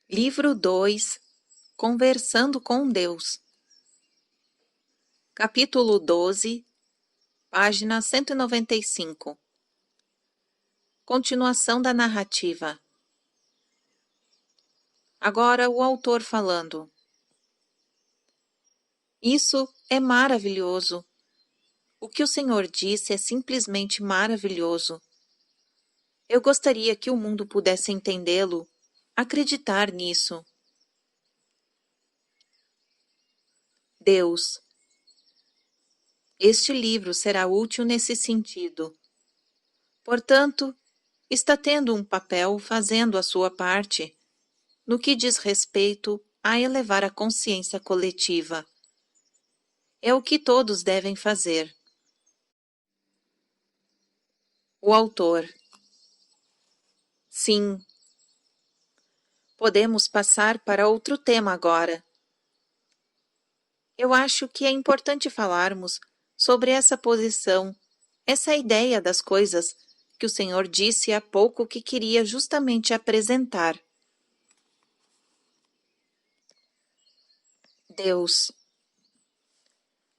Livro 2 Conversando com Deus. Capítulo 12, página 195. Continuação da narrativa. Agora o autor falando. Isso é maravilhoso. O que o Senhor disse é simplesmente maravilhoso. Eu gostaria que o mundo pudesse entendê-lo, acreditar nisso. Deus. Este livro será útil nesse sentido. Portanto, está tendo um papel fazendo a sua parte, no que diz respeito a elevar a consciência coletiva. É o que todos devem fazer. O autor. Sim. Podemos passar para outro tema agora. Eu acho que é importante falarmos sobre essa posição, essa ideia das coisas que o Senhor disse há pouco que queria justamente apresentar. Deus.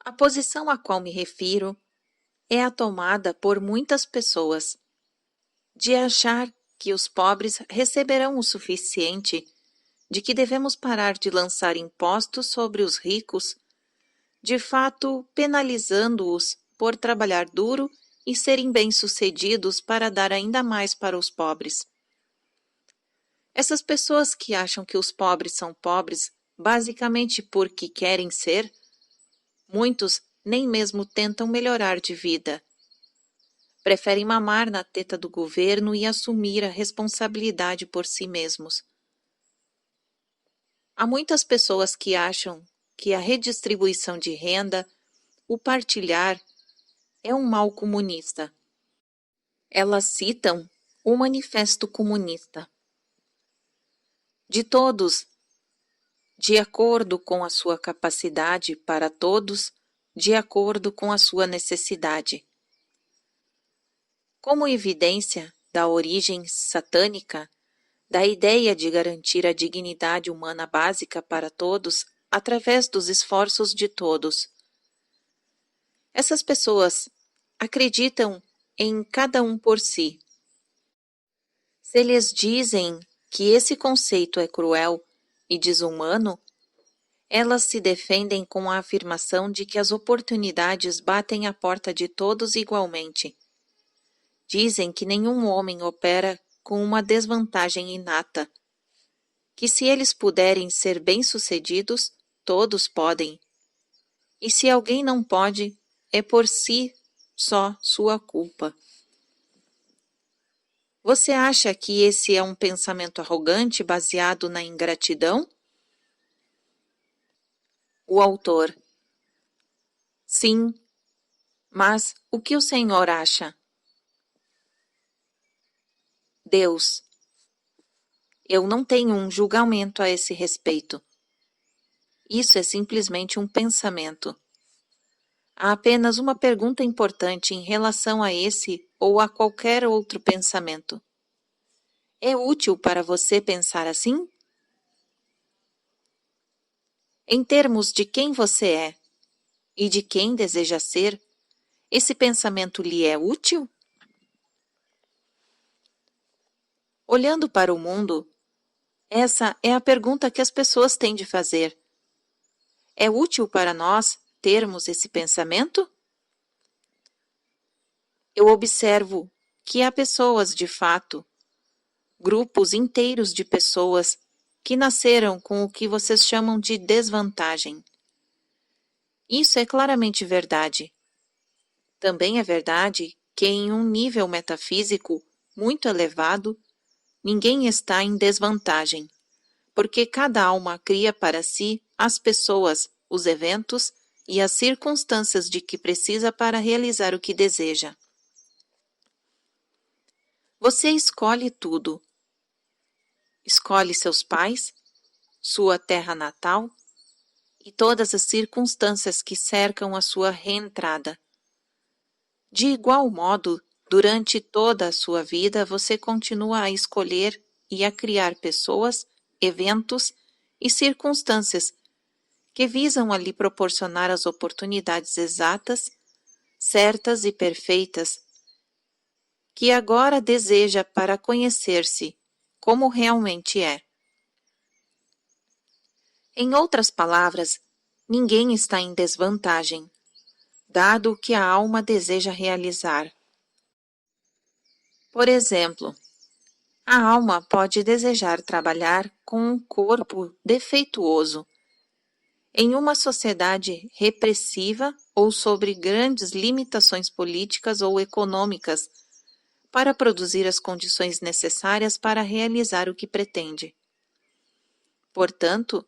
A posição a qual me refiro é a tomada por muitas pessoas, de achar que os pobres receberão o suficiente, de que devemos parar de lançar impostos sobre os ricos, de fato penalizando-os por trabalhar duro e serem bem-sucedidos para dar ainda mais para os pobres. Essas pessoas que acham que os pobres são pobres basicamente porque querem ser, muitos nem mesmo tentam melhorar de vida. Preferem mamar na teta do governo e assumir a responsabilidade por si mesmos. Há muitas pessoas que acham que a redistribuição de renda, o partilhar, é um mal comunista. Elas citam o Manifesto Comunista. De todos, de acordo com a sua capacidade, para todos, de acordo com a sua necessidade. Como evidência da origem satânica, da ideia de garantir a dignidade humana básica para todos através dos esforços de todos. Essas pessoas acreditam em cada um por si. Se lhes dizem que esse conceito é cruel e desumano, elas se defendem com a afirmação de que as oportunidades batem à porta de todos igualmente. Dizem que nenhum homem opera com uma desvantagem inata, que se eles puderem ser bem-sucedidos, todos podem. E se alguém não pode, é por si só sua culpa. Você acha que esse é um pensamento arrogante baseado na ingratidão? O autor. Sim, mas o que o Senhor acha? Deus. Eu não tenho um julgamento a esse respeito. Isso é simplesmente um pensamento. Há apenas uma pergunta importante em relação a esse ou a qualquer outro pensamento. É útil para você pensar assim? Em termos de quem você é e de quem deseja ser, esse pensamento lhe é útil? Olhando para o mundo, essa é a pergunta que as pessoas têm de fazer. É útil para nós termos esse pensamento? Eu observo que há pessoas, de fato, grupos inteiros de pessoas que nasceram com o que vocês chamam de desvantagem. Isso é claramente verdade. Também é verdade que em um nível metafísico muito elevado, ninguém está em desvantagem, porque cada alma cria para si as pessoas, os eventos e as circunstâncias de que precisa para realizar o que deseja. Você escolhe tudo. Escolhe seus pais, sua terra natal e todas as circunstâncias que cercam a sua reentrada. De igual modo, durante toda a sua vida, você continua a escolher e a criar pessoas, eventos e circunstâncias que visam a lhe proporcionar as oportunidades exatas, certas e perfeitas que agora deseja para conhecer-se como realmente é. Em outras palavras, ninguém está em desvantagem, dado o que a alma deseja realizar. Por exemplo, a alma pode desejar trabalhar com um corpo defeituoso em uma sociedade repressiva ou sobre grandes limitações políticas ou econômicas para produzir as condições necessárias para realizar o que pretende. Portanto,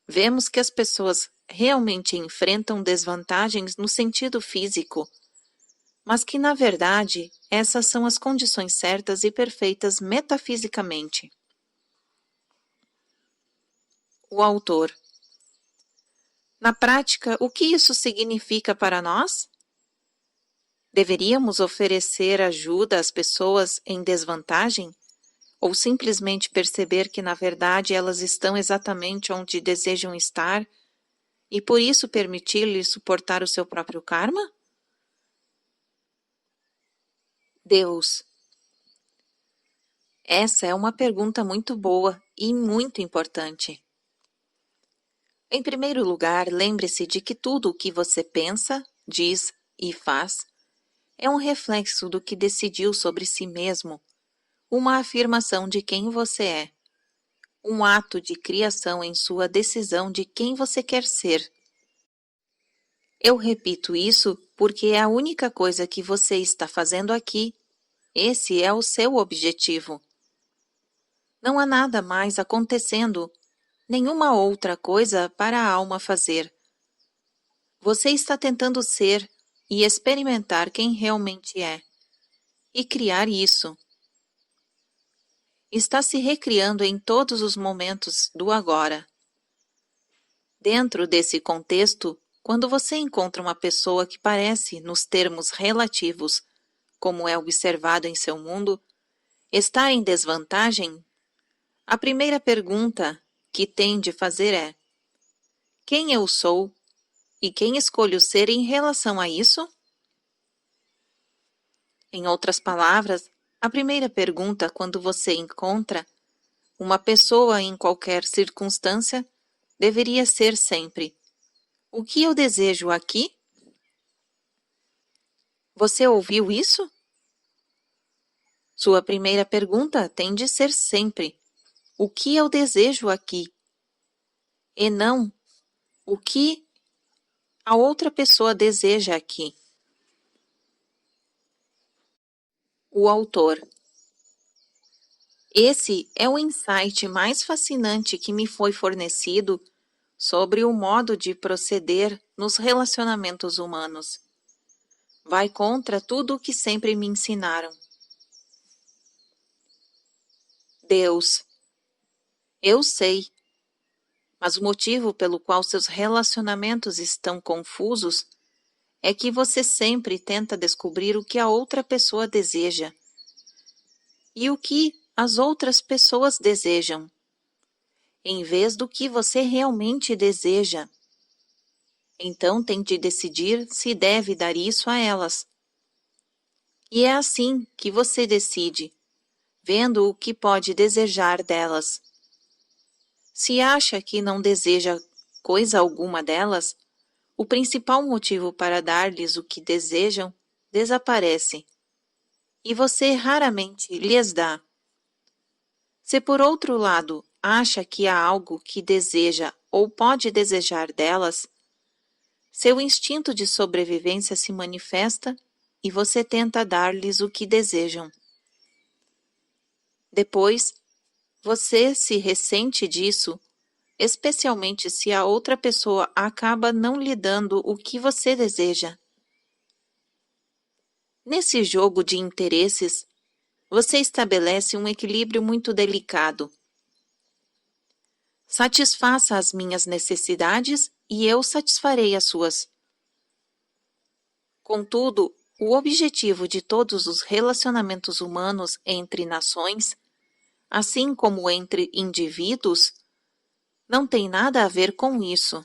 vemos que as pessoas realmente enfrentam desvantagens no sentido físico, mas que, na verdade, essas são as condições certas e perfeitas metafisicamente. O autor. Na prática, o que isso significa para nós? Deveríamos oferecer ajuda às pessoas em desvantagem? Ou simplesmente perceber que, na verdade, elas estão exatamente onde desejam estar e por isso permitir-lhes suportar o seu próprio karma? Deus. Essa é uma pergunta muito boa e muito importante. Em primeiro lugar, lembre-se de que tudo o que você pensa, diz e faz é um reflexo do que decidiu sobre si mesmo, uma afirmação de quem você é, um ato de criação em sua decisão de quem você quer ser. Eu repito isso porque é a única coisa que você está fazendo aqui. Esse é o seu objetivo. Não há nada mais acontecendo, nenhuma outra coisa para a alma fazer. Você está tentando ser e experimentar quem realmente é, e criar isso. Está se recriando em todos os momentos do agora. Dentro desse contexto, quando você encontra uma pessoa que parece, nos termos relativos, como é observado em seu mundo, estar em desvantagem, a primeira pergunta que tem de fazer é: quem eu sou e quem escolho ser em relação a isso? Em outras palavras, a primeira pergunta quando você encontra uma pessoa em qualquer circunstância deveria ser sempre: o que eu desejo aqui? Você ouviu isso? Sua primeira pergunta tem de ser sempre: o que eu desejo aqui? E não o que a outra pessoa deseja aqui. O autor. Esse é o insight mais fascinante que me foi fornecido sobre o modo de proceder nos relacionamentos humanos. Vai contra tudo o que sempre me ensinaram. Deus. Eu sei, mas o motivo pelo qual seus relacionamentos estão confusos é que você sempre tenta descobrir o que a outra pessoa deseja e o que as outras pessoas desejam, em vez do que você realmente deseja. Então tem de decidir se deve dar isso a elas. E é assim que você decide, vendo o que pode desejar delas. Se acha que não deseja coisa alguma delas, o principal motivo para dar-lhes o que desejam desaparece, e você raramente lhes dá. Se por outro lado acha que há algo que deseja ou pode desejar delas, seu instinto de sobrevivência se manifesta e você tenta dar-lhes o que desejam. Depois, você se ressente disso, especialmente se a outra pessoa acaba não lhe dando o que você deseja. Nesse jogo de interesses, você estabelece um equilíbrio muito delicado. Satisfaça as minhas necessidades e eu satisfarei as suas. Contudo, o objetivo de todos os relacionamentos humanos entre nações, assim como entre indivíduos, não tem nada a ver com isso.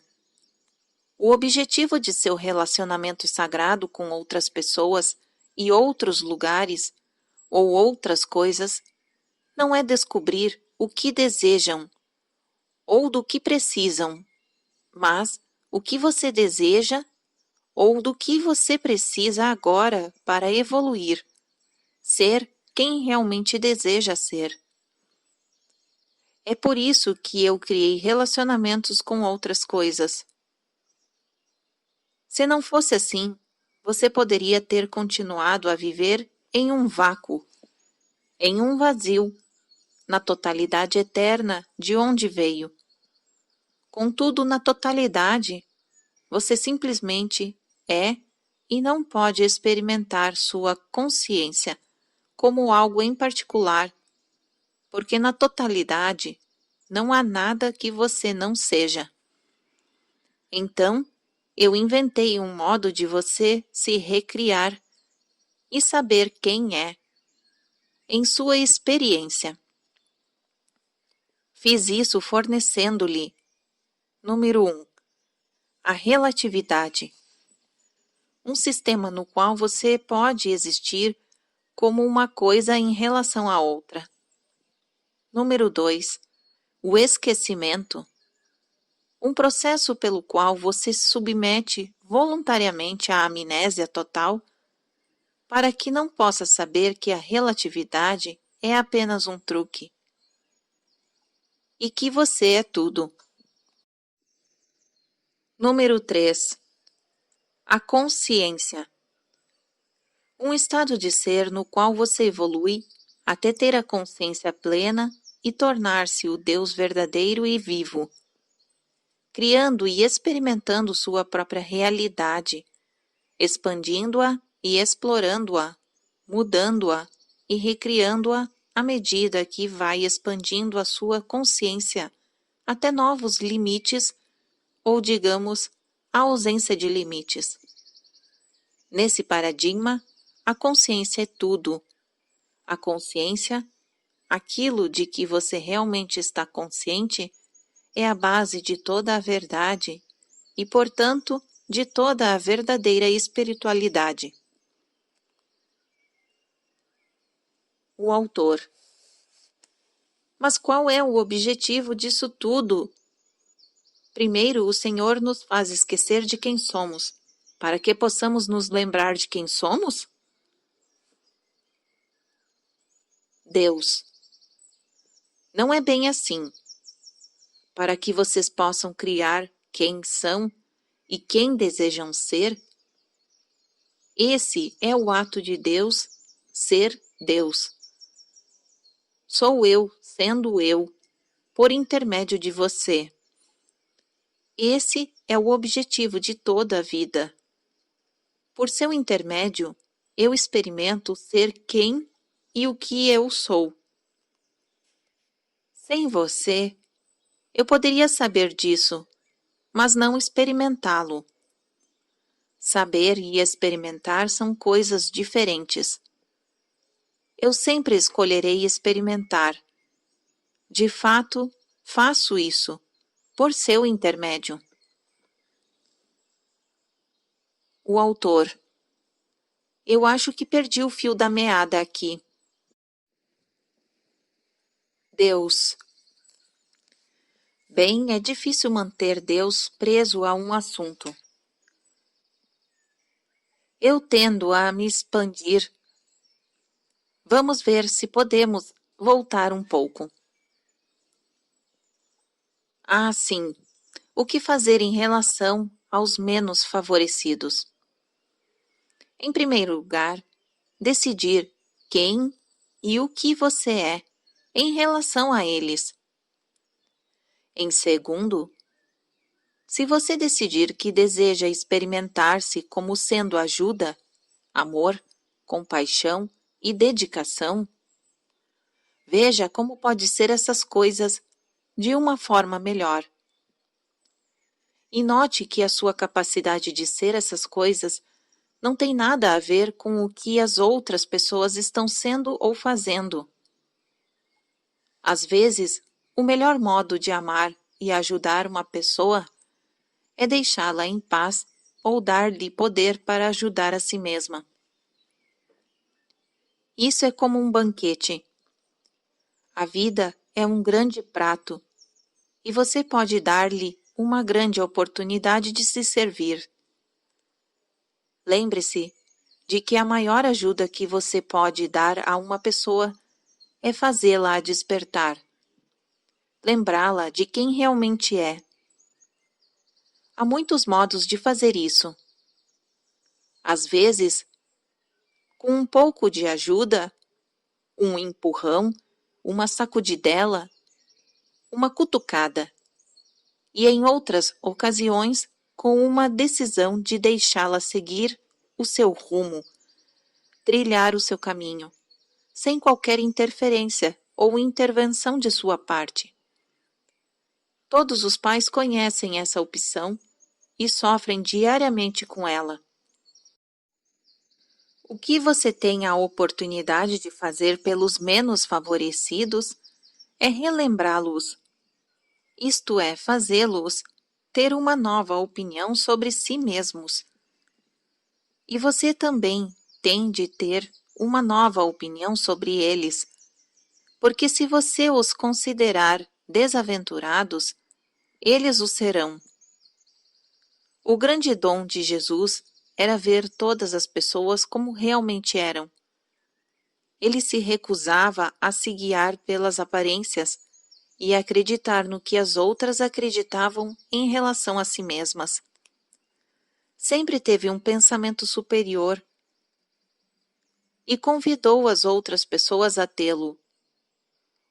O objetivo de seu relacionamento sagrado com outras pessoas e outros lugares ou outras coisas não é descobrir o que desejam ou do que precisam, mas o que você deseja ou do que você precisa agora para evoluir, ser quem realmente deseja ser. É por isso que eu criei relacionamentos com outras coisas. Se não fosse assim, você poderia ter continuado a viver em um vácuo, em um vazio, na totalidade eterna de onde veio. Contudo, na totalidade, você simplesmente é e não pode experimentar sua consciência como algo em particular, porque na totalidade não há nada que você não seja. Então, eu inventei um modo de você se recriar e saber quem é, em sua experiência. Fiz isso fornecendo-lhe, número 1, a relatividade, um sistema no qual você pode existir como uma coisa em relação à outra. Número 2, o esquecimento, um processo pelo qual você se submete voluntariamente à amnésia total, para que não possa saber que a relatividade é apenas um truque e que você é tudo. Número 3. A consciência. Um estado de ser no qual você evolui até ter a consciência plena e tornar-se o Deus verdadeiro e vivo, criando e experimentando sua própria realidade, expandindo-a e explorando-a, mudando-a e recriando-a à medida que vai expandindo a sua consciência até novos limites, ou digamos, a ausência de limites. Nesse paradigma, a consciência é tudo. A consciência, aquilo de que você realmente está consciente, é a base de toda a verdade e, portanto, de toda a verdadeira espiritualidade. O autor. Mas qual é o objetivo disso tudo? Primeiro, o Senhor nos faz esquecer de quem somos, para que possamos nos lembrar de quem somos? Deus. Não é bem assim. Para que vocês possam criar quem são e quem desejam ser, esse é o ato de Deus, ser Deus. Sou eu, sendo eu, por intermédio de você. Esse é o objetivo de toda a vida. Por seu intermédio, eu experimento ser quem e o que eu sou. Sem você, eu poderia saber disso, mas não experimentá-lo. Saber e experimentar são coisas diferentes. Eu sempre escolherei experimentar. De fato, faço isso, por seu intermédio. O autor. Eu acho que perdi o fio da meada aqui. Deus. Bem, é difícil manter Deus preso a um assunto. Eu tendo a me expandir. Vamos ver se podemos voltar um pouco. Ah, sim. O que fazer em relação aos menos favorecidos? Em primeiro lugar, decidir quem e o que você é em relação a eles. Em segundo, se você decidir que deseja experimentar-se como sendo ajuda, amor, compaixão e dedicação, veja como pode ser essas coisas de uma forma melhor. E note que a sua capacidade de ser essas coisas não tem nada a ver com o que as outras pessoas estão sendo ou fazendo. Às vezes, o melhor modo de amar e ajudar uma pessoa é deixá-la em paz ou dar-lhe poder para ajudar a si mesma. Isso é como um banquete. A vida é um grande prato e você pode dar-lhe uma grande oportunidade de se servir. Lembre-se de que a maior ajuda que você pode dar a uma pessoa é fazê-la despertar, lembrá-la de quem realmente é. Há muitos modos de fazer isso. Às vezes, com um pouco de ajuda, um empurrão, uma sacudidela, uma cutucada, e em outras ocasiões, com uma decisão de deixá-la seguir o seu rumo, trilhar o seu caminho, sem qualquer interferência ou intervenção de sua parte. Todos os pais conhecem essa opção e sofrem diariamente com ela. O que você tem a oportunidade de fazer pelos menos favorecidos é relembrá-los, isto é, fazê-los ter uma nova opinião sobre si mesmos. E você também tem de ter uma nova opinião sobre eles, porque se você os considerar desaventurados, eles o serão. O grande dom de Jesus era ver todas as pessoas como realmente eram. Ele se recusava a se guiar pelas aparências e acreditar no que as outras acreditavam em relação a si mesmas. Sempre teve um pensamento superior e convidou as outras pessoas a tê-lo.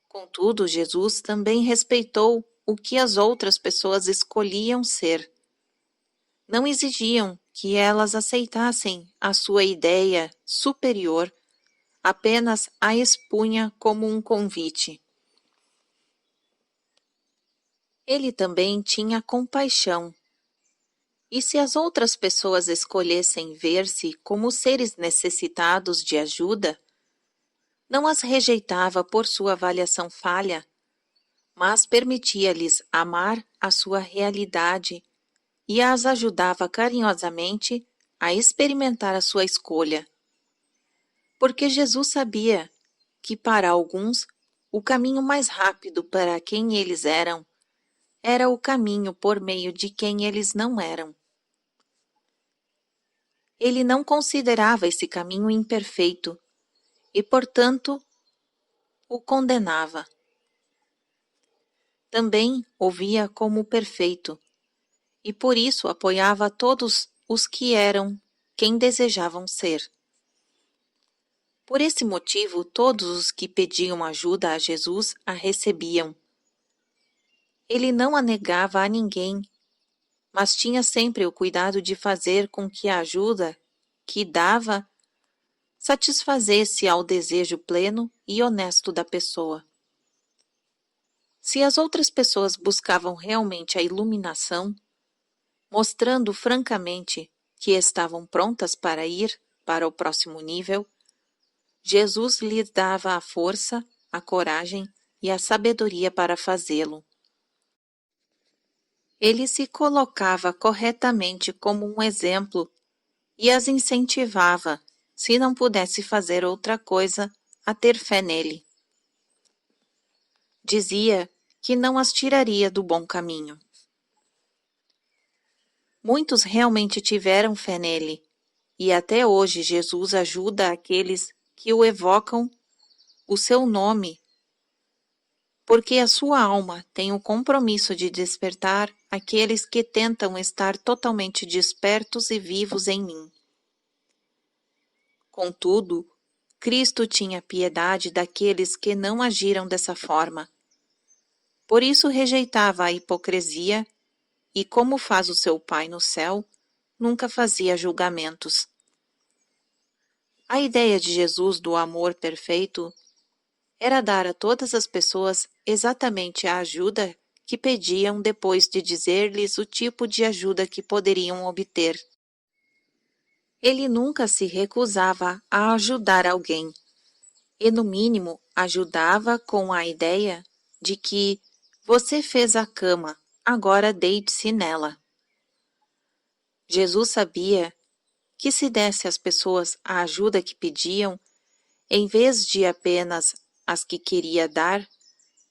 Contudo, Jesus também respeitou o que as outras pessoas escolhiam ser. Não exigiam que elas aceitassem a sua ideia superior, apenas a expunha como um convite. Ele também tinha compaixão. E se as outras pessoas escolhessem ver-se como seres necessitados de ajuda, não as rejeitava por sua avaliação falha, mas permitia-lhes amar a sua realidade e as ajudava carinhosamente a experimentar a sua escolha. Porque Jesus sabia que para alguns o caminho mais rápido para quem eles eram era o caminho por meio de quem eles não eram. Ele não considerava esse caminho imperfeito e, portanto, o condenava. Também o via como perfeito e por isso apoiava todos os que eram quem desejavam ser. Por esse motivo, todos os que pediam ajuda a Jesus a recebiam. Ele não a negava a ninguém, mas tinha sempre o cuidado de fazer com que a ajuda que dava satisfazesse ao desejo pleno e honesto da pessoa. Se as outras pessoas buscavam realmente a iluminação, mostrando francamente que estavam prontas para ir para o próximo nível, Jesus lhes dava a força, a coragem e a sabedoria para fazê-lo. Ele se colocava corretamente como um exemplo e as incentivava, se não pudesse fazer outra coisa, a ter fé nele. Dizia que não as tiraria do bom caminho. Muitos realmente tiveram fé nele, e até hoje Jesus ajuda aqueles que o evocam o seu nome, porque a sua alma tem o compromisso de despertar aqueles que tentam estar totalmente despertos e vivos em mim. Contudo, Cristo tinha piedade daqueles que não agiram dessa forma. Por isso rejeitava a hipocrisia e, como faz o seu Pai no céu, nunca fazia julgamentos. A ideia de Jesus do amor perfeito era dar a todas as pessoas exatamente a ajuda que pediam depois de dizer-lhes o tipo de ajuda que poderiam obter. Ele nunca se recusava a ajudar alguém, e, no mínimo, ajudava com a ideia de que você fez a cama, agora deite-se nela. Jesus sabia que se desse às pessoas a ajuda que pediam, em vez de apenas as que queria dar,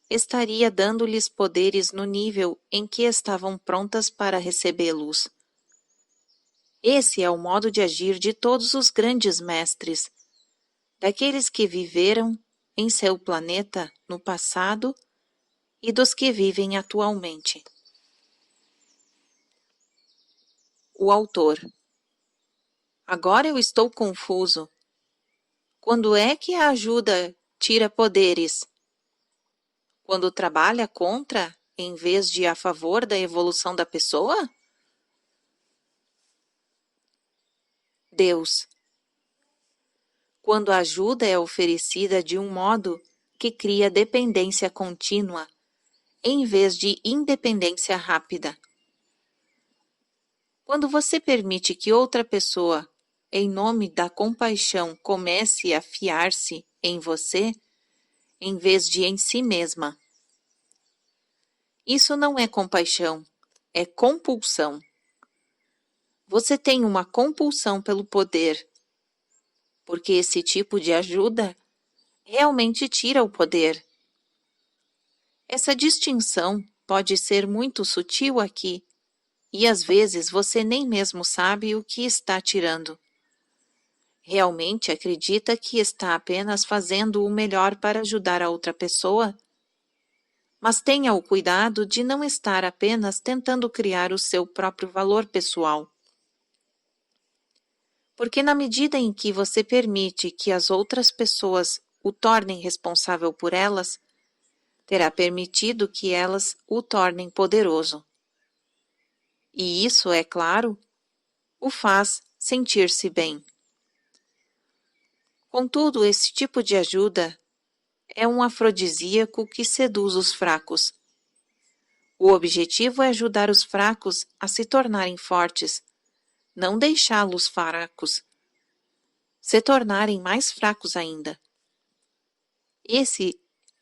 estaria dando-lhes poderes no nível em que estavam prontas para recebê-los. Esse é o modo de agir de todos os grandes mestres, daqueles que viveram em seu planeta no passado e dos que vivem atualmente. O autor. Agora eu estou confuso. Quando é que a ajuda tira poderes? Quando trabalha contra, em vez de a favor da evolução da pessoa? Deus. Quando a ajuda é oferecida de um modo que cria dependência contínua, em vez de independência rápida. Quando você permite que outra pessoa, em nome da compaixão, comece a fiar-se em você, em vez de em si mesma. Isso não é compaixão, é compulsão. Você tem uma compulsão pelo poder, porque esse tipo de ajuda realmente tira o poder. Essa distinção pode ser muito sutil aqui, e às vezes você nem mesmo sabe o que está tirando. Realmente acredita que está apenas fazendo o melhor para ajudar a outra pessoa? Mas tenha o cuidado de não estar apenas tentando criar o seu próprio valor pessoal. Porque na medida em que você permite que as outras pessoas o tornem responsável por elas, terá permitido que elas o tornem poderoso. E isso, é claro, o faz sentir-se bem. Contudo, esse tipo de ajuda é um afrodisíaco que seduz os fracos. O objetivo é ajudar os fracos a se tornarem fortes, não deixá-los fracos, se tornarem mais fracos ainda. Esse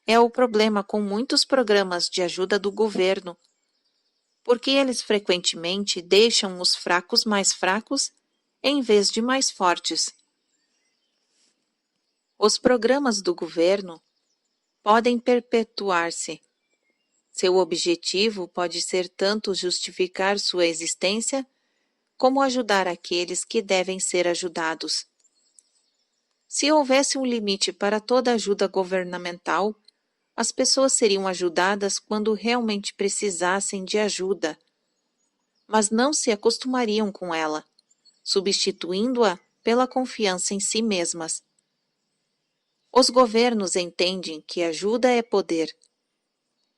é o problema com muitos programas de ajuda do governo, porque eles frequentemente deixam os fracos mais fracos em vez de mais fortes. Os programas do governo podem perpetuar-se. Seu objetivo pode ser tanto justificar sua existência, como ajudar aqueles que devem ser ajudados. Se houvesse um limite para toda ajuda governamental, as pessoas seriam ajudadas quando realmente precisassem de ajuda, mas não se acostumariam com ela, substituindo-a pela confiança em si mesmas. Os governos entendem que ajuda é poder.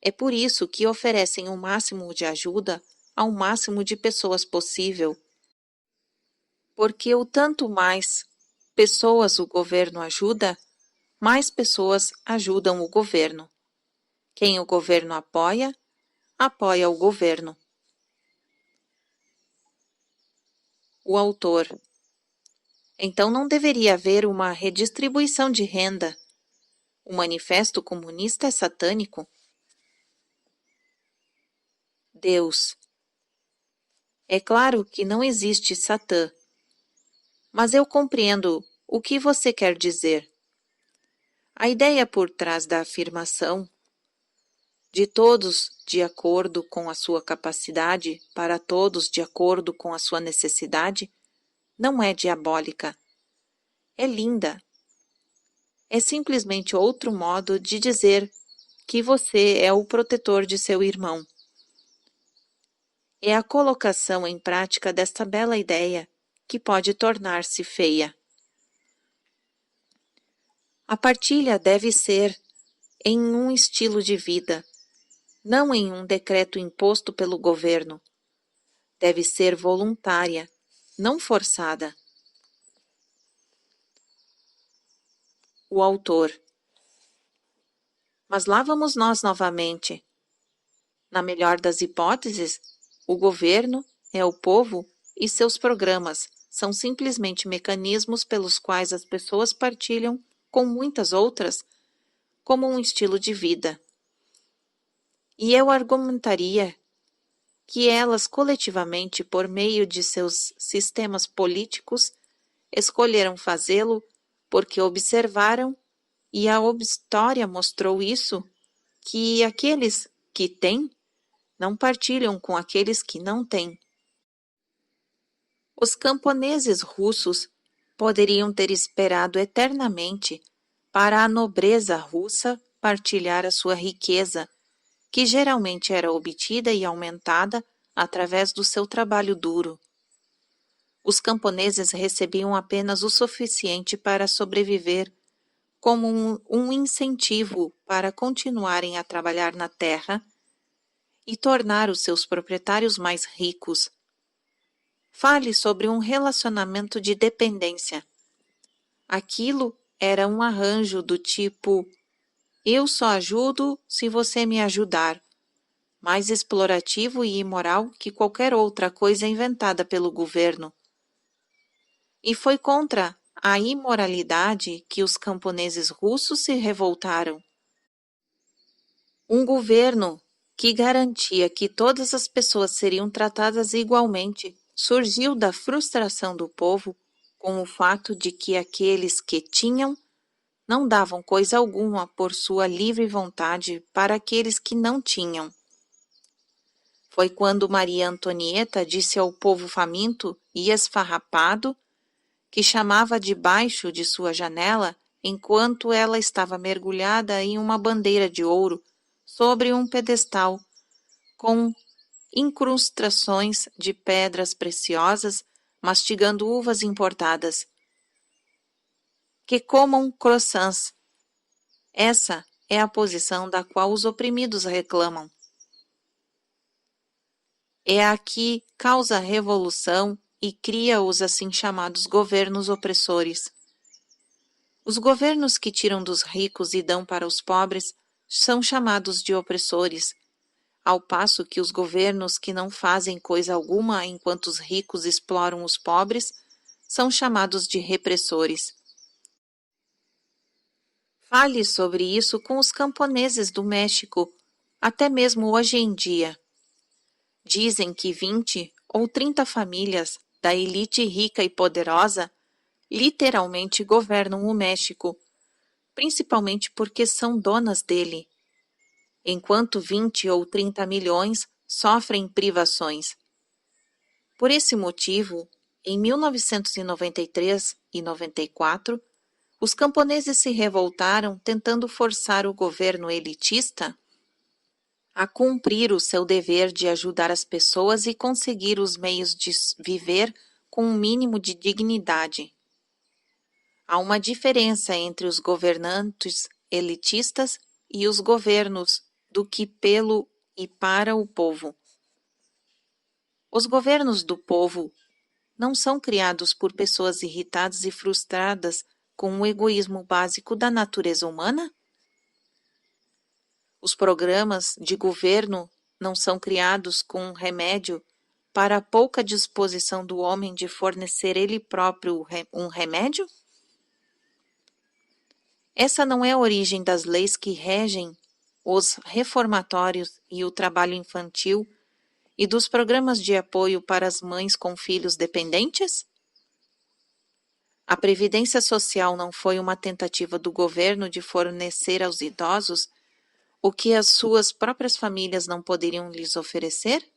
É por isso que oferecem o máximo de ajuda ao máximo de pessoas possível. Porque o tanto mais pessoas o governo ajuda, mais pessoas ajudam o governo. Quem o governo apoia, apoia o governo. O autor. Então não deveria haver uma redistribuição de renda. O manifesto comunista é satânico? Deus. É claro que não existe Satã, mas eu compreendo o que você quer dizer. A ideia por trás da afirmação de todos de acordo com a sua capacidade, para todos de acordo com a sua necessidade, não é diabólica. É linda. É simplesmente outro modo de dizer que você é o protetor de seu irmão. É a colocação em prática desta bela ideia que pode tornar-se feia. A partilha deve ser em um estilo de vida, não em um decreto imposto pelo governo. Deve ser voluntária, não forçada. O autor. Mas lá vamos nós novamente. Na melhor das hipóteses, o governo é o povo e seus programas são simplesmente mecanismos pelos quais as pessoas partilham com muitas outras, como um estilo de vida. E eu argumentaria que elas coletivamente, por meio de seus sistemas políticos, escolheram fazê-lo porque observaram, e a história mostrou isso, que aqueles que têm não partilham com aqueles que não têm. Os camponeses russos poderiam ter esperado eternamente para a nobreza russa partilhar a sua riqueza, que geralmente era obtida e aumentada através do seu trabalho duro. Os camponeses recebiam apenas o suficiente para sobreviver, como um incentivo para continuarem a trabalhar na terra e tornar os seus proprietários mais ricos. Fale sobre um relacionamento de dependência. Aquilo era um arranjo do tipo: eu só ajudo se você me ajudar, mais explorativo e imoral que qualquer outra coisa inventada pelo governo. E foi contra a imoralidade que os camponeses russos se revoltaram. Um governo que garantia que todas as pessoas seriam tratadas igualmente surgiu da frustração do povo com o fato de que aqueles que tinham não davam coisa alguma por sua livre vontade para aqueles que não tinham. Foi quando Maria Antonieta disse ao povo faminto e esfarrapado, que chamava debaixo de sua janela, enquanto ela estava mergulhada em uma bandeira de ouro sobre um pedestal, com incrustações de pedras preciosas, mastigando uvas importadas. Que comam croissants. Essa é a posição da qual os oprimidos reclamam. É a que causa revolução e cria os assim chamados governos opressores. Os governos que tiram dos ricos e dão para os pobres são chamados de opressores, ao passo que os governos que não fazem coisa alguma enquanto os ricos exploram os pobres são chamados de repressores. Fale sobre isso com os camponeses do México, até mesmo hoje em dia. Dizem que 20 ou 30 famílias da elite rica e poderosa literalmente governam o México, principalmente porque são donas dele, enquanto 20 ou 30 milhões sofrem privações. Por esse motivo, em 1993 e 94, os camponeses se revoltaram tentando forçar o governo elitista a cumprir o seu dever de ajudar as pessoas e conseguir os meios de viver com um mínimo de dignidade. Há uma diferença entre os governantes elitistas e os governos do que pelo e para o povo. Os governos do povo não são criados por pessoas irritadas e frustradas com o egoísmo básico da natureza humana? Os programas de governo não são criados com um remédio para a pouca disposição do homem de fornecer ele próprio um remédio? Essa não é a origem das leis que regem os reformatórios e o trabalho infantil e dos programas de apoio para as mães com filhos dependentes? A Previdência Social não foi uma tentativa do governo de fornecer aos idosos o que as suas próprias famílias não poderiam lhes oferecer?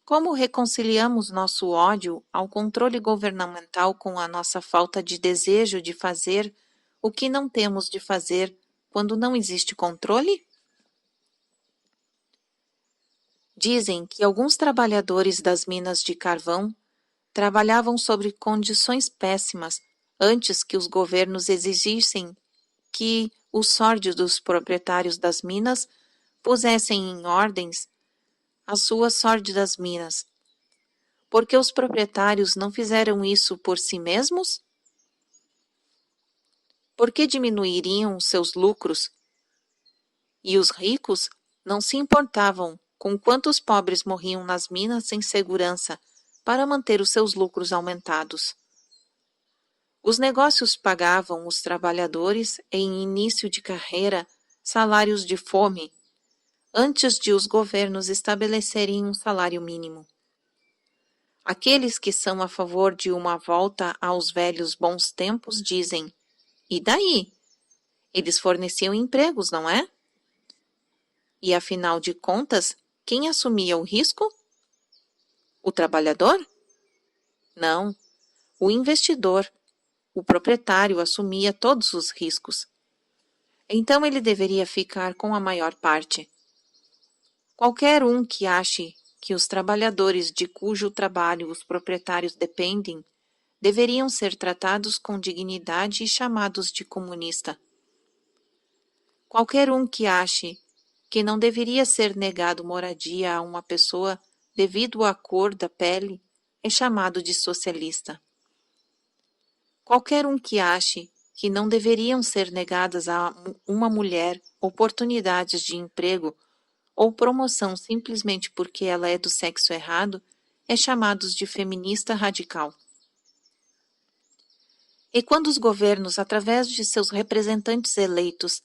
Como reconciliamos nosso ódio ao controle governamental com a nossa falta de desejo de fazer o que não temos de fazer quando não existe controle? Dizem que alguns trabalhadores das minas de carvão trabalhavam sob condições péssimas antes que os governos exigissem que os sórdidos proprietários das minas pusessem em ordens as suas sórdidas minas. Porque os proprietários não fizeram isso por si mesmos? Por que diminuiriam seus lucros? E os ricos não se importavam com quantos pobres morriam nas minas sem segurança para manter os seus lucros aumentados. Os negócios pagavam os trabalhadores em início de carreira salários de fome, antes de os governos estabelecerem um salário mínimo. Aqueles que são a favor de uma volta aos velhos bons tempos dizem: e daí? Eles forneciam empregos, não é? E afinal de contas, quem assumia o risco? O trabalhador? Não, o investidor. O proprietário assumia todos os riscos. Então ele deveria ficar com a maior parte. Qualquer um que ache que os trabalhadores de cujo trabalho os proprietários dependem deveriam ser tratados com dignidade e chamados de comunista. Qualquer um que ache que não deveria ser negado moradia a uma pessoa devido à cor da pele é chamado de socialista. Qualquer um que ache que não deveriam ser negadas a uma mulher oportunidades de emprego ou promoção simplesmente porque ela é do sexo errado é chamado de feminista radical. E quando os governos, através de seus representantes eleitos,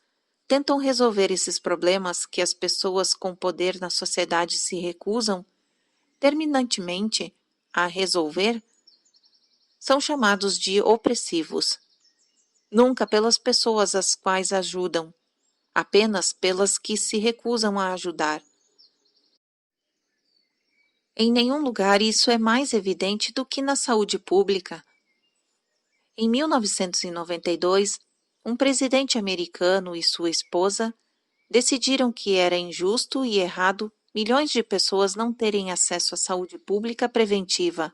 tentam resolver esses problemas que as pessoas com poder na sociedade se recusam, terminantemente, a resolver, são chamados de opressivos. Nunca pelas pessoas as quais ajudam, apenas pelas que se recusam a ajudar. Em nenhum lugar isso é mais evidente do que na saúde pública. Em 1992, um presidente americano e sua esposa decidiram que era injusto e errado milhões de pessoas não terem acesso à saúde pública preventiva.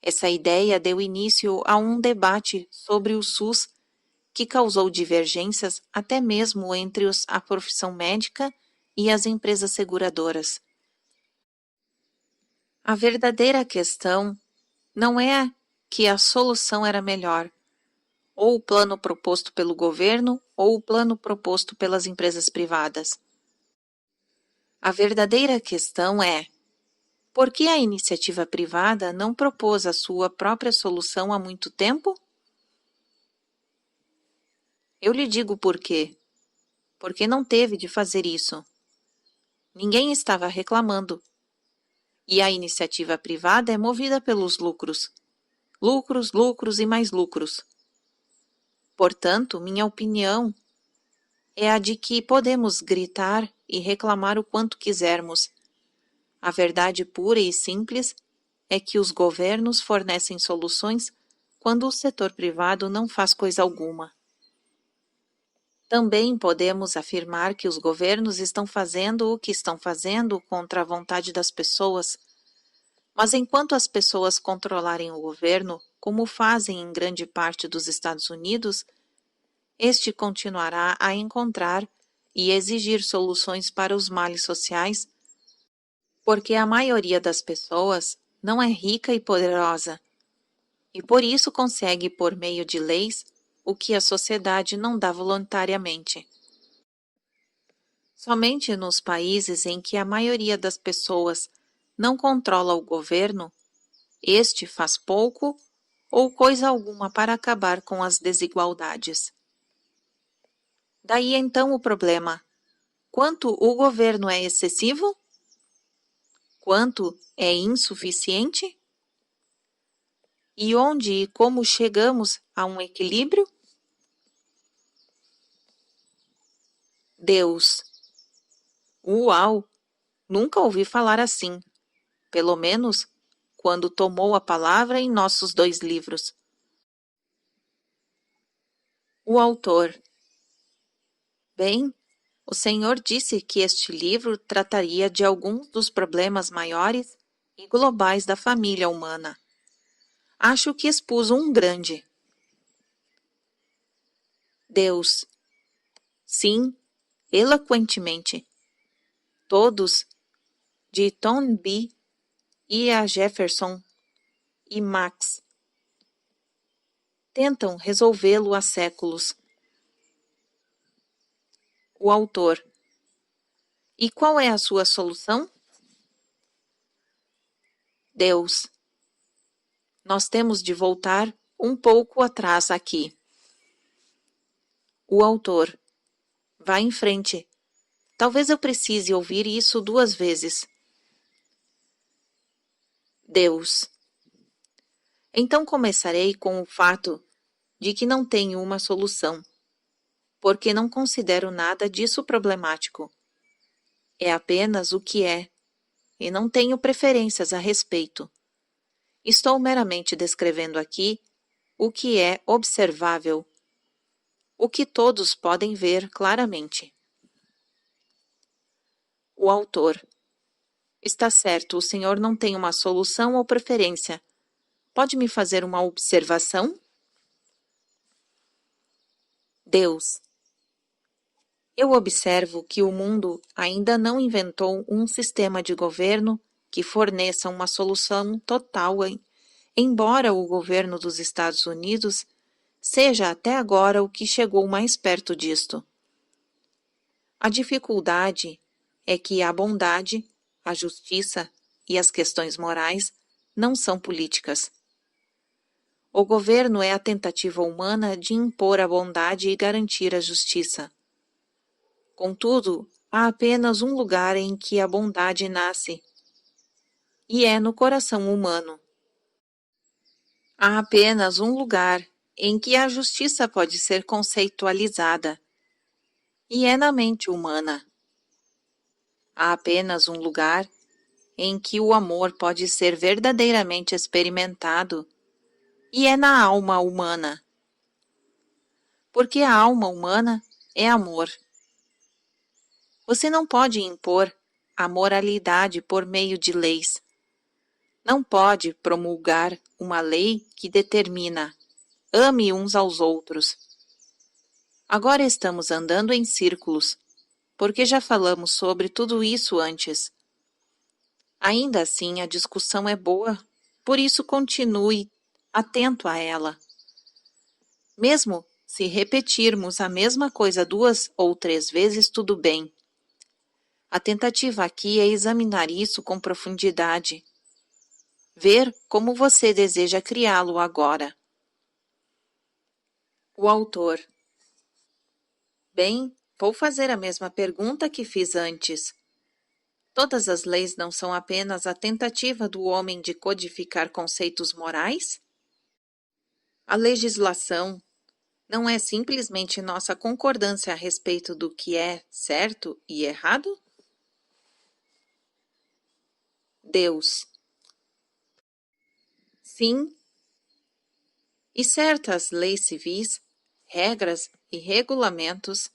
Essa ideia deu início a um debate sobre o SUS que causou divergências até mesmo entre a profissão médica e as empresas seguradoras. A verdadeira questão não é que a solução era melhor, ou o plano proposto pelo governo ou o plano proposto pelas empresas privadas. A verdadeira questão é: por que a iniciativa privada não propôs a sua própria solução há muito tempo? Eu lhe digo por quê. Porque não teve de fazer isso. Ninguém estava reclamando. E a iniciativa privada é movida pelos lucros. Lucros, lucros e mais lucros. Portanto, minha opinião é a de que podemos gritar e reclamar o quanto quisermos. A verdade pura e simples é que os governos fornecem soluções quando o setor privado não faz coisa alguma. Também podemos afirmar que os governos estão fazendo o que estão fazendo contra a vontade das pessoas, mas enquanto as pessoas controlarem o governo, como fazem em grande parte dos Estados Unidos, este continuará a encontrar e exigir soluções para os males sociais, porque a maioria das pessoas não é rica e poderosa, e por isso consegue, por meio de leis, o que a sociedade não dá voluntariamente. Somente nos países em que a maioria das pessoas não controla o governo, este faz pouco ou coisa alguma para acabar com as desigualdades. Daí então o problema: quanto o governo é excessivo? Quanto é insuficiente? E onde e como chegamos a um equilíbrio? Deus. Uau! Nunca ouvi falar assim, pelo menos quando tomou a palavra em nossos 2 livros. O autor. Bem, o Senhor disse que este livro trataria de alguns dos problemas maiores e globais da família humana. Acho que expus um grande. Deus. Sim, eloquentemente. Todos, de Toynbee e a Jefferson e Max, tentam resolvê-lo há séculos. O autor. E qual é a sua solução? Deus. Nós temos de voltar um pouco atrás aqui. O autor. Vá em frente. Talvez eu precise ouvir isso 2 vezes. Deus. Então começarei com o fato de que não tenho uma solução, porque não considero nada disso problemático. É apenas o que é, e não tenho preferências a respeito. Estou meramente descrevendo aqui o que é observável, o que todos podem ver claramente. O autor. Está certo, o senhor não tem uma solução ou preferência. Pode me fazer uma observação? Deus. Eu observo que o mundo ainda não inventou um sistema de governo que forneça uma solução total, embora o governo dos Estados Unidos seja até agora o que chegou mais perto disto. A dificuldade é que a bondade, a justiça e as questões morais não são políticas. O governo é a tentativa humana de impor a bondade e garantir a justiça. Contudo, há apenas um lugar em que a bondade nasce, e é no coração humano. Há apenas um lugar em que a justiça pode ser conceitualizada, e é na mente humana. Há apenas um lugar em que o amor pode ser verdadeiramente experimentado, e é na alma humana. Porque a alma humana é amor. Você não pode impor a moralidade por meio de leis. Não pode promulgar uma lei que determina: ame uns aos outros. Agora estamos andando em círculos, porque já falamos sobre tudo isso antes. Ainda assim, a discussão é boa, por isso continue atento a ela. Mesmo se repetirmos a mesma coisa 2 ou 3 vezes, tudo bem. A tentativa aqui é examinar isso com profundidade. Ver como você deseja criá-lo agora. O autor. Bem, vou fazer a mesma pergunta que fiz antes. Todas as leis não são apenas a tentativa do homem de codificar conceitos morais? A legislação não é simplesmente nossa concordância a respeito do que é certo e errado? Deus. Sim. E certas leis civis, regras e regulamentos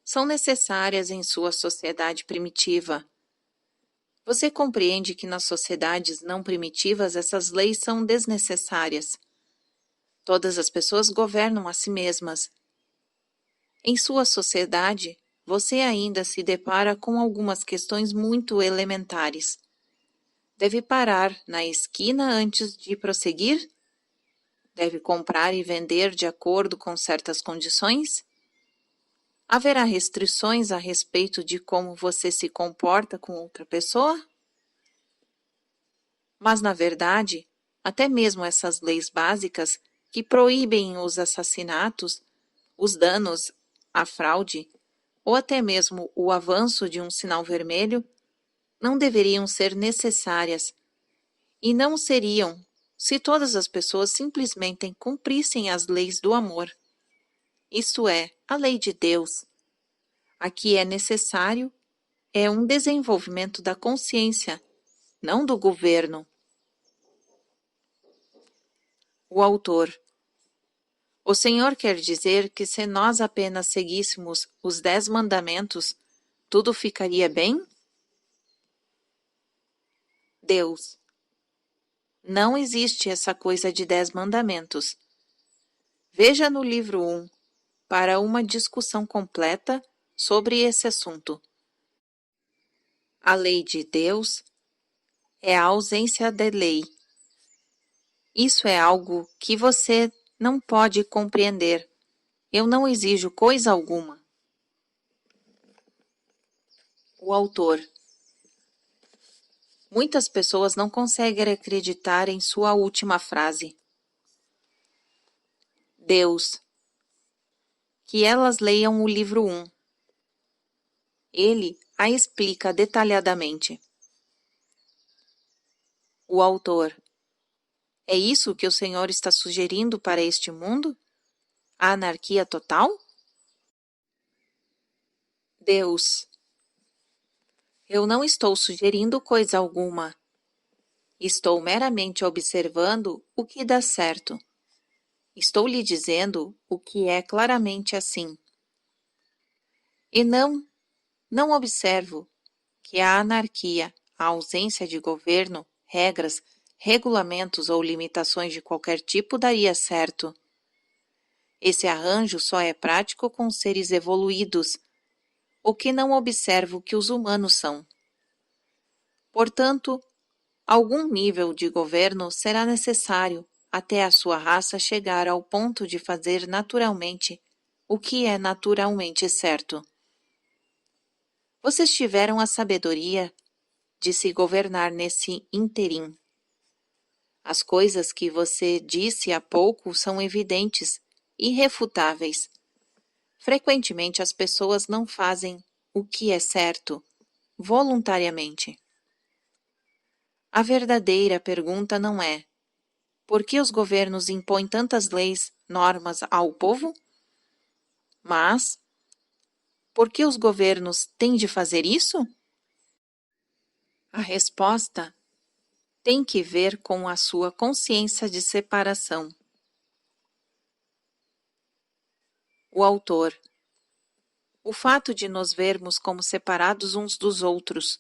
são necessárias em sua sociedade primitiva. Você compreende que nas sociedades não primitivas essas leis são desnecessárias. Todas as pessoas governam a si mesmas. Em sua sociedade, você ainda se depara com algumas questões muito elementares. Deve parar na esquina antes de prosseguir? Deve comprar e vender de acordo com certas condições? Haverá restrições a respeito de como você se comporta com outra pessoa? Mas, na verdade, até mesmo essas leis básicas que proíbem os assassinatos, os danos, a fraude, ou até mesmo o avanço de um sinal vermelho, não deveriam ser necessárias, e não seriam se todas as pessoas simplesmente cumprissem as leis do amor. Isto é, a lei de Deus. Aqui é necessário é um desenvolvimento da consciência, não do governo. O autor. O Senhor quer dizer que se nós apenas seguíssemos os 10 mandamentos, tudo ficaria bem? Deus. Não existe essa coisa de 10 mandamentos. Veja no livro 1, para uma discussão completa sobre esse assunto. A lei de Deus é a ausência de lei. Isso é algo que você não pode compreender. Eu não exijo coisa alguma. O autor. Muitas pessoas não conseguem acreditar em sua última frase. Deus. Que elas leiam o livro 1. Ele a explica detalhadamente. O autor. É isso que o Senhor está sugerindo para este mundo? A anarquia total? Deus. Eu não estou sugerindo coisa alguma. Estou meramente observando o que dá certo. Estou lhe dizendo o que é claramente assim. E não observo que a anarquia, a ausência de governo, regras, regulamentos ou limitações de qualquer tipo daria certo. Esse arranjo só é prático com seres evoluídos, o que não observo que os humanos são. Portanto, algum nível de governo será necessário até a sua raça chegar ao ponto de fazer naturalmente o que é naturalmente certo. Vocês tiveram a sabedoria de se governar nesse interim. As coisas que você disse há pouco são evidentes, irrefutáveis. Frequentemente as pessoas não fazem o que é certo, voluntariamente. A verdadeira pergunta não é: por que os governos impõem tantas leis, normas ao povo? Mas, por que os governos têm de fazer isso? A resposta tem que ver com a sua consciência de separação. O autor. O fato de nos vermos como separados uns dos outros.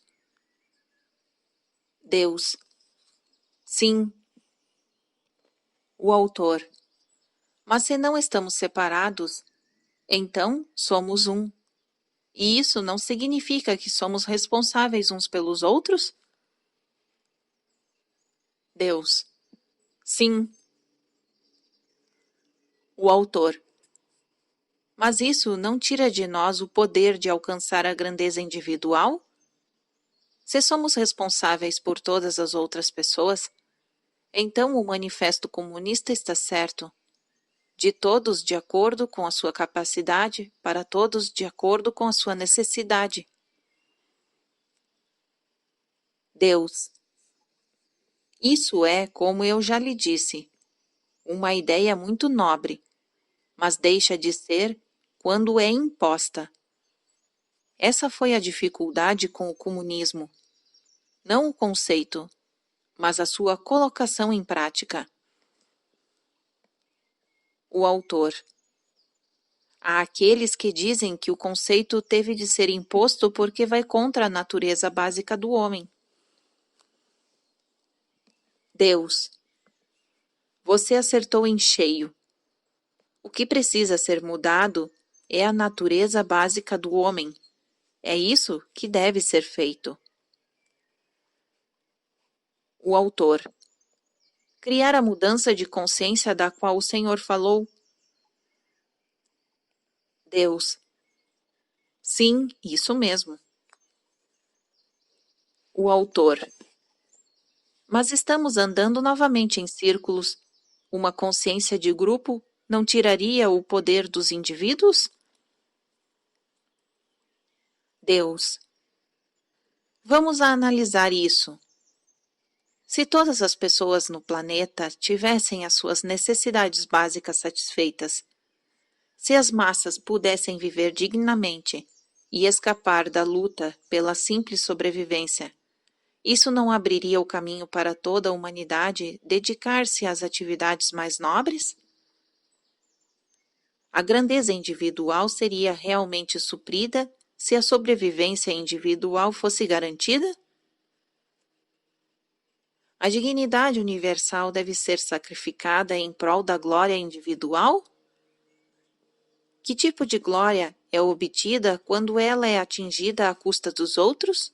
Deus. Sim. O autor. Mas se não estamos separados, então somos um. E isso não significa que somos responsáveis uns pelos outros? Deus. Sim. O autor. Mas isso não tira de nós o poder de alcançar a grandeza individual? Se somos responsáveis por todas as outras pessoas, então o Manifesto Comunista está certo. De todos de acordo com a sua capacidade, para todos de acordo com a sua necessidade. Deus. Isso é, como eu já lhe disse, uma ideia muito nobre, mas deixa de ser quando é imposta. Essa foi a dificuldade com o comunismo. Não o conceito, mas a sua colocação em prática. O autor. Há aqueles que dizem que o conceito teve de ser imposto porque vai contra a natureza básica do homem. Deus. Você acertou em cheio. O que precisa ser mudado é a natureza básica do homem. É isso que deve ser feito. O autor. Criar a mudança de consciência da qual o Senhor falou. Deus. Sim, isso mesmo. O autor. Mas estamos andando novamente em círculos. Uma consciência de grupo não tiraria o poder dos indivíduos? Deus. Vamos a analisar isso. Se todas as pessoas no planeta tivessem as suas necessidades básicas satisfeitas, se as massas pudessem viver dignamente e escapar da luta pela simples sobrevivência, isso não abriria o caminho para toda a humanidade dedicar-se às atividades mais nobres? A grandeza individual seria realmente suprida se a sobrevivência individual fosse garantida? A dignidade universal deve ser sacrificada em prol da glória individual? Que tipo de glória é obtida quando ela é atingida à custa dos outros?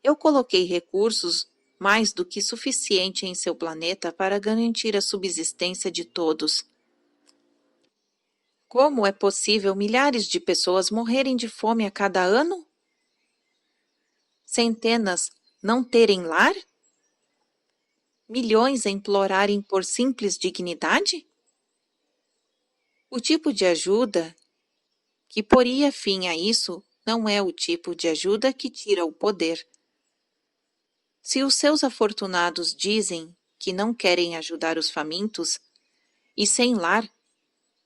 Eu coloquei recursos mais do que suficiente em seu planeta para garantir a subsistência de todos. Como é possível milhares de pessoas morrerem de fome a cada ano? Centenas não terem lar? Milhões implorarem por simples dignidade? O tipo de ajuda que poria fim a isso não é o tipo de ajuda que tira o poder. Se os seus afortunados dizem que não querem ajudar os famintos e sem lar,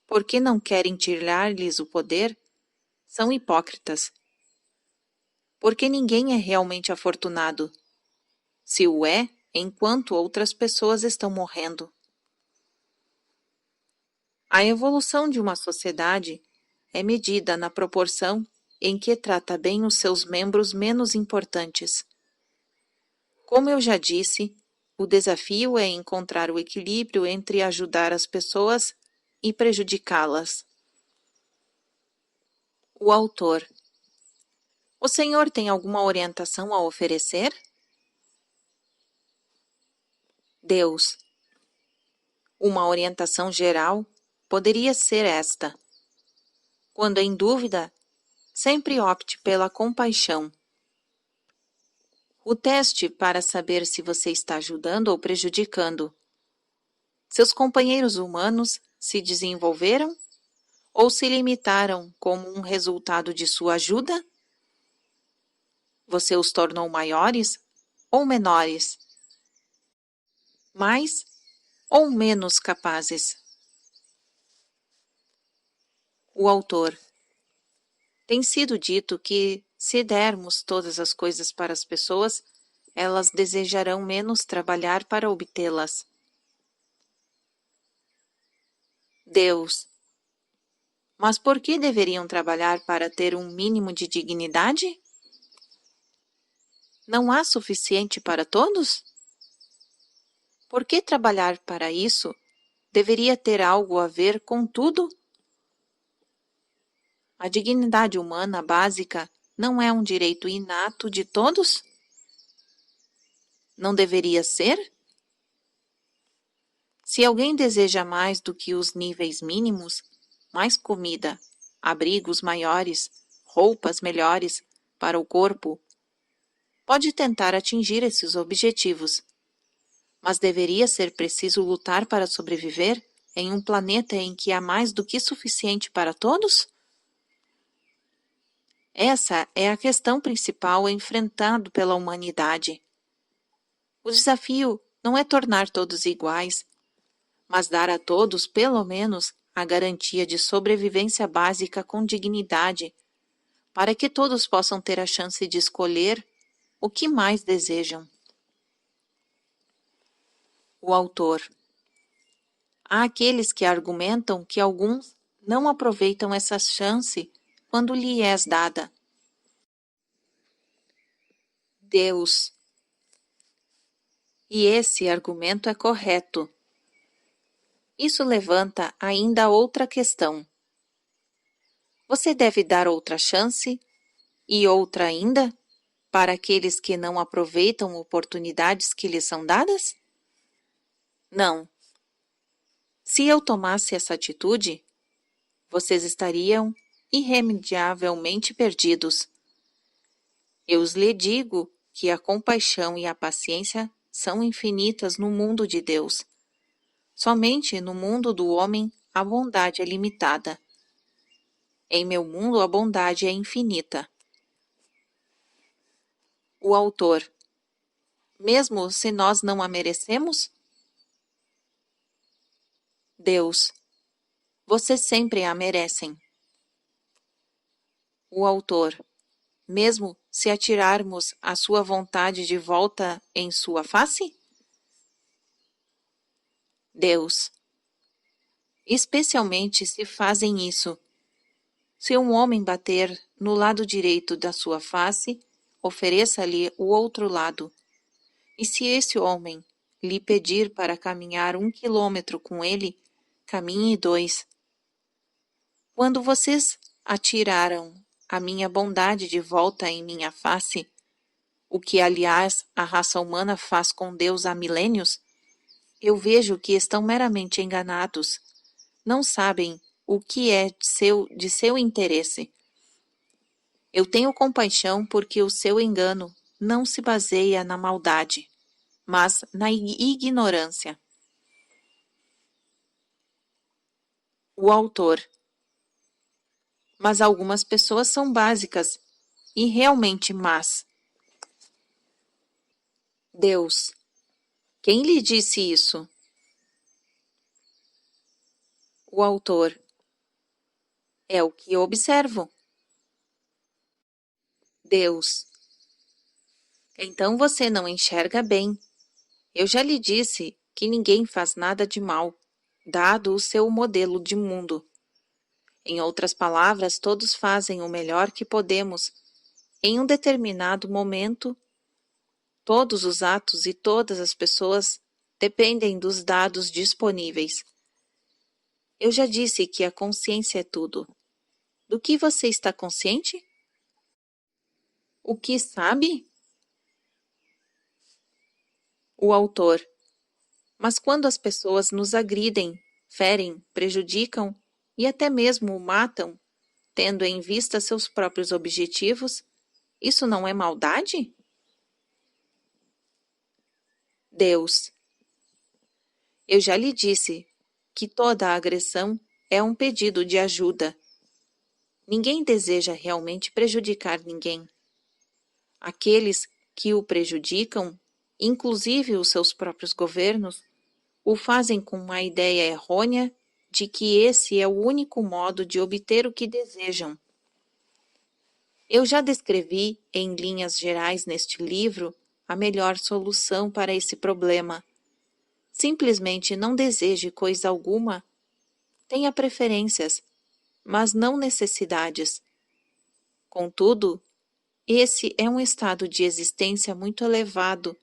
porque não querem tirar-lhes o poder, são hipócritas. Porque ninguém é realmente afortunado, se o é, enquanto outras pessoas estão morrendo. A evolução de uma sociedade é medida na proporção em que trata bem os seus membros menos importantes. Como eu já disse, o desafio é encontrar o equilíbrio entre ajudar as pessoas e prejudicá-las. O autor. O senhor tem alguma orientação a oferecer? Deus. Uma orientação geral poderia ser esta: quando em dúvida, sempre opte pela compaixão. O teste para saber se você está ajudando ou prejudicando. Seus companheiros humanos se desenvolveram ou se limitaram como um resultado de sua ajuda? Você os tornou maiores ou menores? Mais ou menos capazes? O autor. Tem sido dito que, se dermos todas as coisas para as pessoas, elas desejarão menos trabalhar para obtê-las. Deus. Mas por que deveriam trabalhar para ter um mínimo de dignidade? Não há suficiente para todos? Por que trabalhar para isso deveria ter algo a ver com tudo? A dignidade humana básica não é um direito inato de todos? Não deveria ser? Se alguém deseja mais do que os níveis mínimos, mais comida, abrigos maiores, roupas melhores para o corpo, pode tentar atingir esses objetivos, mas deveria ser preciso lutar para sobreviver em um planeta em que há mais do que suficiente para todos? Essa é a questão principal enfrentada pela humanidade. O desafio não é tornar todos iguais, mas dar a todos, pelo menos, a garantia de sobrevivência básica com dignidade, para que todos possam ter a chance de escolher o que mais desejam. O autor. Há aqueles que argumentam que alguns não aproveitam essa chance quando lhe é dada. Deus. E esse argumento é correto. Isso levanta ainda outra questão. Você deve dar outra chance e outra ainda para aqueles que não aproveitam oportunidades que lhes são dadas? Não. Se eu tomasse essa atitude, vocês estariam irremediavelmente perdidos. Eu lhe digo que a compaixão e a paciência são infinitas no mundo de Deus. Somente no mundo do homem a bondade é limitada. Em meu mundo a bondade é infinita. O autor. Mesmo se nós não a merecemos? Deus. Vocês sempre a merecem. O autor. Mesmo se atirarmos a sua vontade de volta em sua face? Deus. Especialmente se fazem isso. Se um homem bater no lado direito da sua face, ofereça-lhe o outro lado. E se esse homem lhe pedir para caminhar 1 quilômetro com ele, caminhe 2. Quando vocês atiraram a minha bondade de volta em minha face, o que, aliás, a raça humana faz com Deus há milênios, eu vejo que estão meramente enganados. Não sabem o que é de seu interesse. Eu tenho compaixão porque o seu engano não se baseia na maldade, mas na ignorância. O autor. Mas algumas pessoas são básicas e realmente más. Deus. Quem lhe disse isso? O autor. É o que observo. Deus. Então você não enxerga bem. Eu já lhe disse que ninguém faz nada de mal, dado o seu modelo de mundo. Em outras palavras, todos fazem o melhor que podemos. Em um determinado momento, todos os atos e todas as pessoas dependem dos dados disponíveis. Eu já disse que a consciência é tudo. Do que você está consciente? O que sabe? O autor. Mas quando as pessoas nos agridem, ferem, prejudicam e até mesmo o matam, tendo em vista seus próprios objetivos, isso não é maldade? Deus. Eu já lhe disse que toda agressão é um pedido de ajuda. Ninguém deseja realmente prejudicar ninguém. Aqueles que o prejudicam, inclusive os seus próprios governos, o fazem com uma ideia errônea de que esse é o único modo de obter o que desejam. Eu já descrevi, em linhas gerais neste livro, a melhor solução para esse problema. Simplesmente não deseje coisa alguma. Tenha preferências, mas não necessidades. Contudo, esse é um estado de existência muito elevado,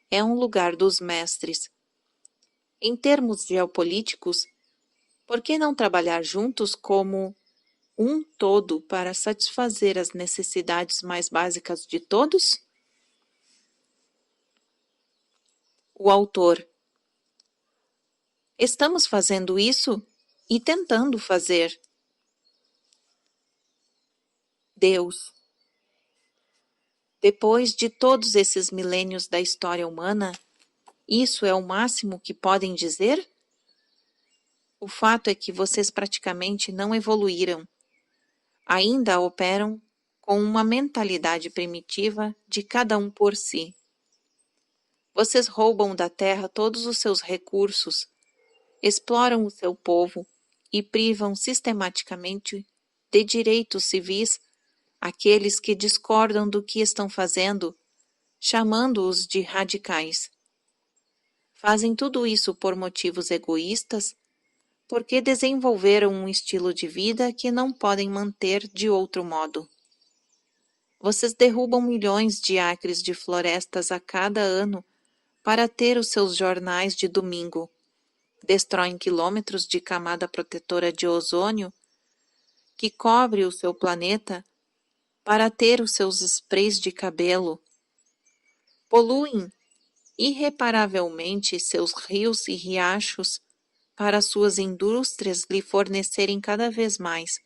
é um lugar dos mestres. Em termos geopolíticos, por que não trabalhar juntos como um todo para satisfazer as necessidades mais básicas de todos? O autor. Estamos fazendo isso e tentando fazer. Deus. Depois de todos esses milênios da história humana, isso é o máximo que podem dizer? O fato é que vocês praticamente não evoluíram. Ainda operam com uma mentalidade primitiva de cada um por si. Vocês roubam da terra todos os seus recursos, exploram o seu povo e privam sistematicamente de direitos civis aqueles que discordam do que estão fazendo, chamando-os de radicais. Fazem tudo isso por motivos egoístas, porque desenvolveram um estilo de vida que não podem manter de outro modo. Vocês derrubam milhões de acres de florestas a cada ano para ter os seus jornais de domingo. Destroem quilômetros de camada protetora de ozônio que cobre o seu planeta para ter os seus sprays de cabelo. Poluem irreparavelmente seus rios e riachos para suas indústrias lhe fornecerem cada vez mais.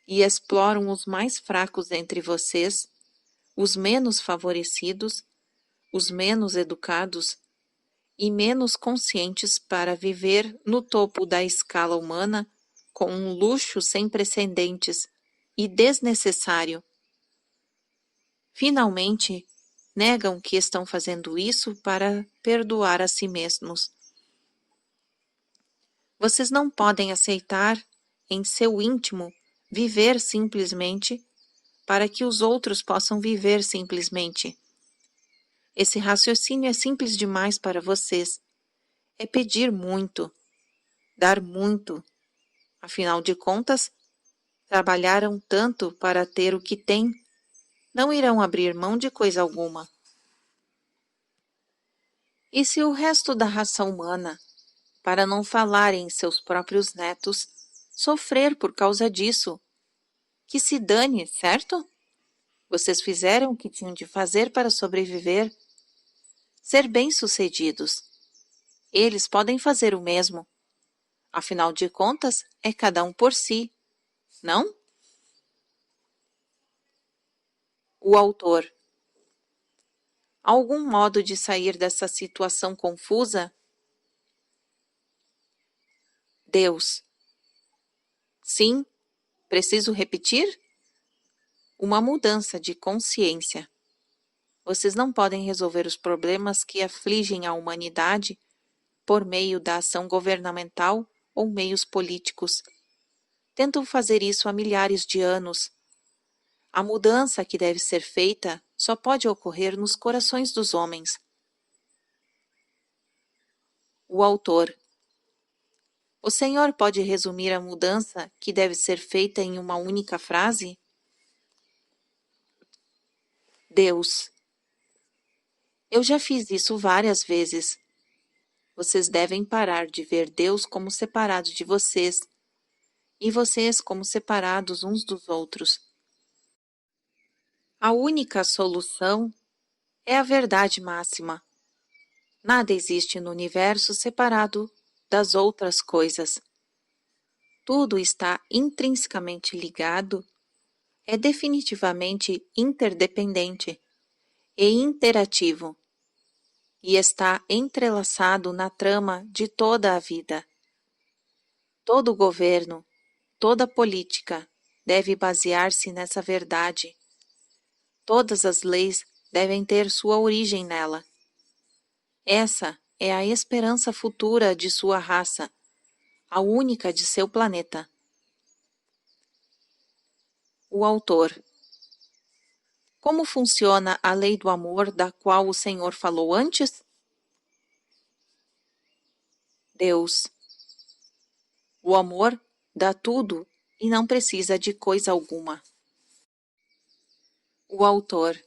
E exploram os mais fracos entre vocês, os menos favorecidos, os menos educados e menos conscientes para viver no topo da escala humana com um luxo sem precedentes e desnecessário. Finalmente, negam que estão fazendo isso para perdoar a si mesmos. Vocês não podem aceitar, em seu íntimo, viver simplesmente para que os outros possam viver simplesmente. Esse raciocínio é simples demais para vocês. É pedir muito, dar muito. Afinal de contas, trabalharam tanto para ter o que têm, não irão abrir mão de coisa alguma. E se o resto da raça humana, para não falar em seus próprios netos, sofrer por causa disso? Que se dane, certo? Vocês fizeram o que tinham de fazer para sobreviver, ser bem-sucedidos. Eles podem fazer o mesmo. Afinal de contas, é cada um por si, não? O autor. Algum modo de sair dessa situação confusa? Deus. Sim, preciso repetir? Uma mudança de consciência. Vocês não podem resolver os problemas que afligem a humanidade por meio da ação governamental ou meios políticos. Tentam fazer isso há milhares de anos. A mudança que deve ser feita só pode ocorrer nos corações dos homens. O autor. O Senhor pode resumir a mudança que deve ser feita em uma única frase? Deus. Eu já fiz isso várias vezes. Vocês devem parar de ver Deus como separado de vocês e vocês como separados uns dos outros. A única solução é a verdade máxima. Nada existe no universo separado das outras coisas. Tudo está intrinsecamente ligado, é definitivamente interdependente e interativo, e está entrelaçado na trama de toda a vida. Todo governo, toda política deve basear-se nessa verdade. Todas as leis devem ter sua origem nela. Essa é a esperança futura de sua raça, a única de seu planeta. O autor. Como funciona a lei do amor da qual o Senhor falou antes? Deus. O amor dá tudo e não precisa de coisa alguma. O autor.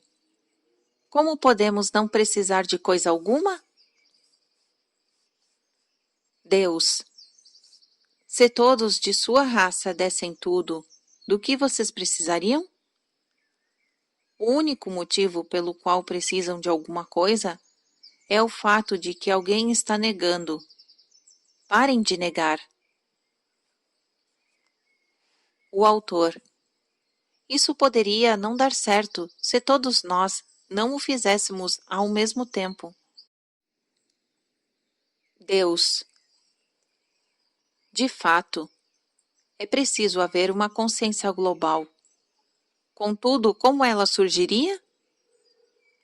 Como podemos não precisar de coisa alguma? Deus. Se todos de sua raça dessem tudo, do que vocês precisariam? O único motivo pelo qual precisam de alguma coisa é o fato de que alguém está negando. Parem de negar. O autor. Isso poderia não dar certo se todos nós não o fizéssemos ao mesmo tempo. Deus. De fato, é preciso haver uma consciência global. Contudo, como ela surgiria?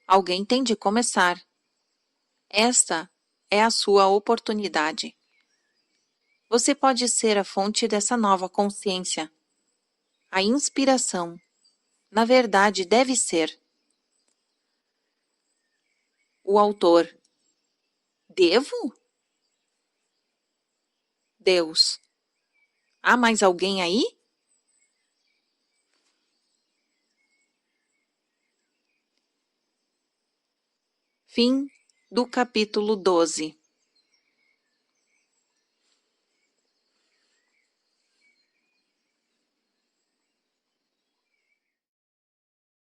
Alguém tem de começar. Esta é a sua oportunidade. Você pode ser a fonte dessa nova consciência. A inspiração, na verdade, deve ser. O autor. Devo? Deus. Há mais alguém aí? Fim do capítulo 12.